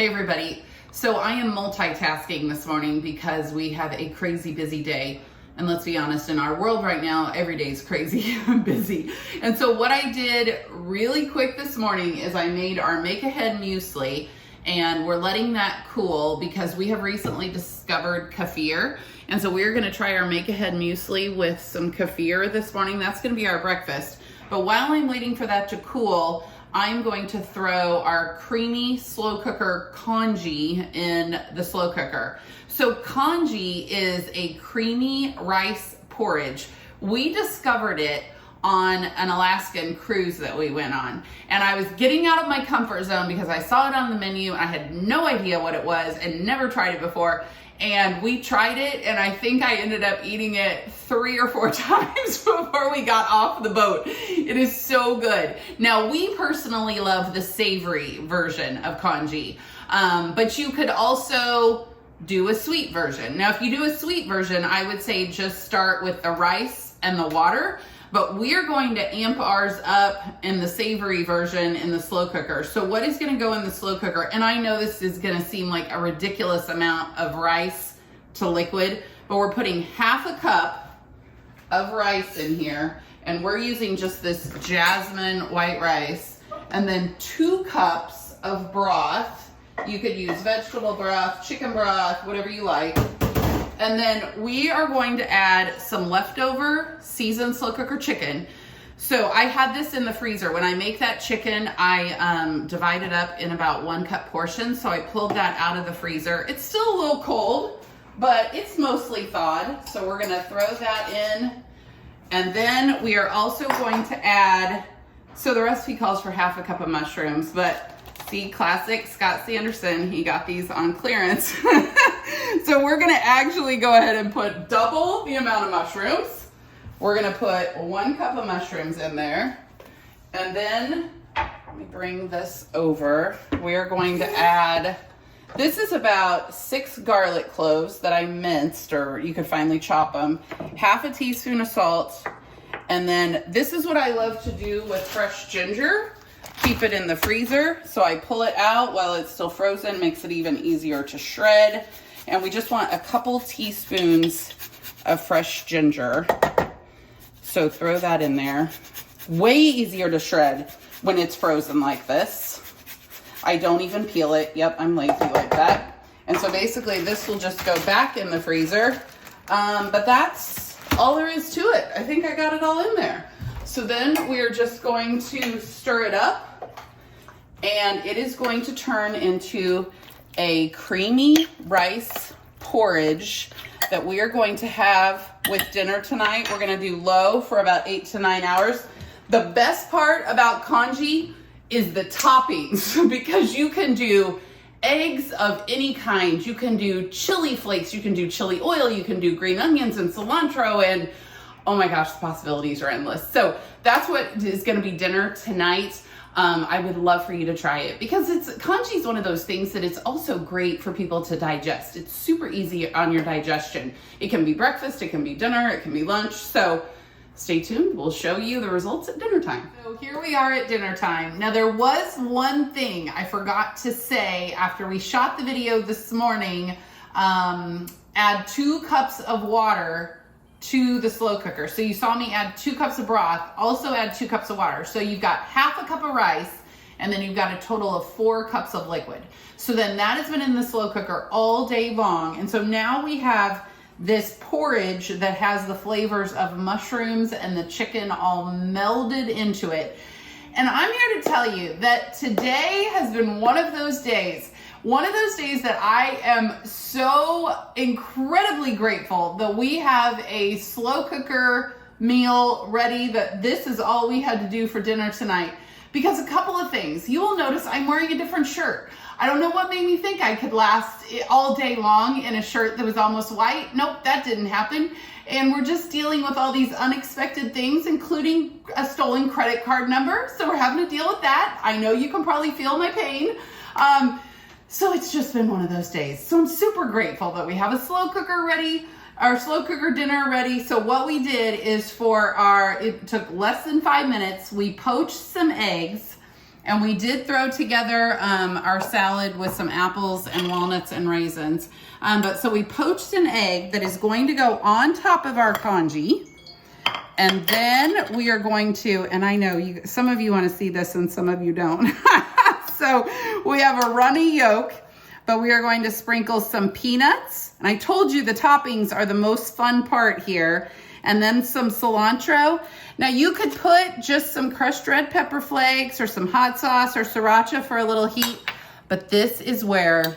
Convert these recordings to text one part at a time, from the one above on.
Hey everybody. So I am multitasking this morning because we have a crazy busy day. And let's be honest, in our world right now, every day is crazy busy. And so what I did really quick this morning is I made our Make Ahead Muesli, and we're letting that cool because we have recently discovered kefir. And so we're gonna try our Make Ahead Muesli with some kefir this morning. That's gonna be our breakfast. But while I'm waiting for that to cool, I'm going to throw our Creamy Slow Cooker Congee in the slow cooker. So congee is a creamy rice porridge. We discovered it on an Alaskan cruise that we went on. And I was getting out of my comfort zone because I saw it on the menu and I had no idea what it was and never tried it before. And we tried it, and I think I ended up eating it 3 or 4 times before we got off the boat. It is so good. Now, we personally love the savory version of congee, but you could also do a sweet version. Now, if you do a sweet version, I would say just start with the rice and the water, but we're going to amp ours up in the savory version in the slow cooker. So what is gonna go in the slow cooker, and I know this is gonna seem like a ridiculous amount of rice to liquid, but we're putting ½ a cup of rice in here, and we're using just this jasmine white rice, and then 2 cups of broth. You could use vegetable broth, chicken broth, whatever you like. And then we are going to add some leftover seasoned slow cooker chicken. So I had this in the freezer. When I make that chicken, I divide it up in about 1 cup portions. So I pulled that out of the freezer. It's still a little cold, but it's mostly thawed. So we're gonna throw that in. And then we are also going to add, so the recipe calls for ½ a cup of mushrooms, but see, classic Scott Sanderson, he got these on clearance. So we're gonna actually go ahead and put double the amount of mushrooms. We're gonna put 1 cup of mushrooms in there. And then, let me bring this over. We're going to add, this is about 6 garlic cloves that I minced, or you could finely chop them. ½ a teaspoon of salt. And then this is what I love to do with fresh ginger. Keep it in the freezer. So I pull it out while it's still frozen, makes it even easier to shred. And we just want a couple teaspoons of fresh ginger. So throw that in there. Way easier to shred when it's frozen like this. I don't even peel it. Yep, I'm lazy like that. And so basically this will just go back in the freezer. But that's all there is to it. I think I got it all in there. So then we're just going to stir it up, and it is going to turn into a creamy rice porridge that we are going to have with dinner tonight. We're gonna do low for about 8 to 9 hours. The best part about congee is the toppings, because you can do eggs of any kind. You can do chili flakes, you can do chili oil, you can do green onions and cilantro, and oh my gosh, the possibilities are endless. So that's what is gonna be dinner tonight. I would love for you to try it because congee is one of those things that it's also great for people to digest. It's super easy on your digestion. It can be breakfast, it can be dinner, it can be lunch. So stay tuned, we'll show you the results at dinner time. So here we are at dinner time. Now there was one thing I forgot to say after we shot the video this morning. Add 2 cups of water to the slow cooker. So you saw me add 2 cups of broth, also add 2 cups of water. So you've got ½ a cup of rice, and then you've got a total of 4 cups of liquid. So then that has been in the slow cooker all day long. And so now we have this porridge that has the flavors of mushrooms and the chicken all melded into it. And I'm here to tell you that today has been one of those days that I am so incredibly grateful that we have a slow cooker meal ready, that this is all we had to do for dinner tonight. Because a couple of things. You will notice I'm wearing a different shirt. I don't know what made me think I could last all day long in a shirt that was almost white. Nope, that didn't happen. And we're just dealing with all these unexpected things, including a stolen credit card number. So we're having to deal with that. I know you can probably feel my pain. So it's just been one of those days. So I'm super grateful that we have a slow cooker ready, our slow cooker dinner ready. So what we did is it took less than 5 minutes. We poached some eggs And we did throw together our salad with some apples and walnuts and raisins. So we poached an egg that is going to go on top of our congee. And then we are going to, and I know some of you want to see this and some of you don't. So we have a runny yolk, but we are going to sprinkle some peanuts. And I told you the toppings are the most fun part here. And then some cilantro. Now you could put just some crushed red pepper flakes or some hot sauce or sriracha for a little heat, but this is where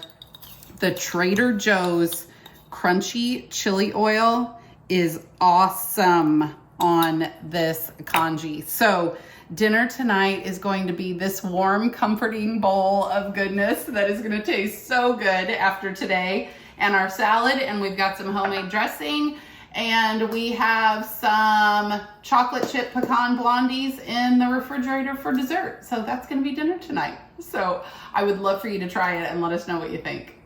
the Trader Joe's crunchy chili oil is awesome on this congee. So dinner tonight is going to be this warm, comforting bowl of goodness that is going to taste so good after today, and our salad, and we've got some homemade dressing. And we have some chocolate chip pecan blondies in the refrigerator for dessert. So that's gonna be dinner tonight. So I would love for you to try it and let us know what you think.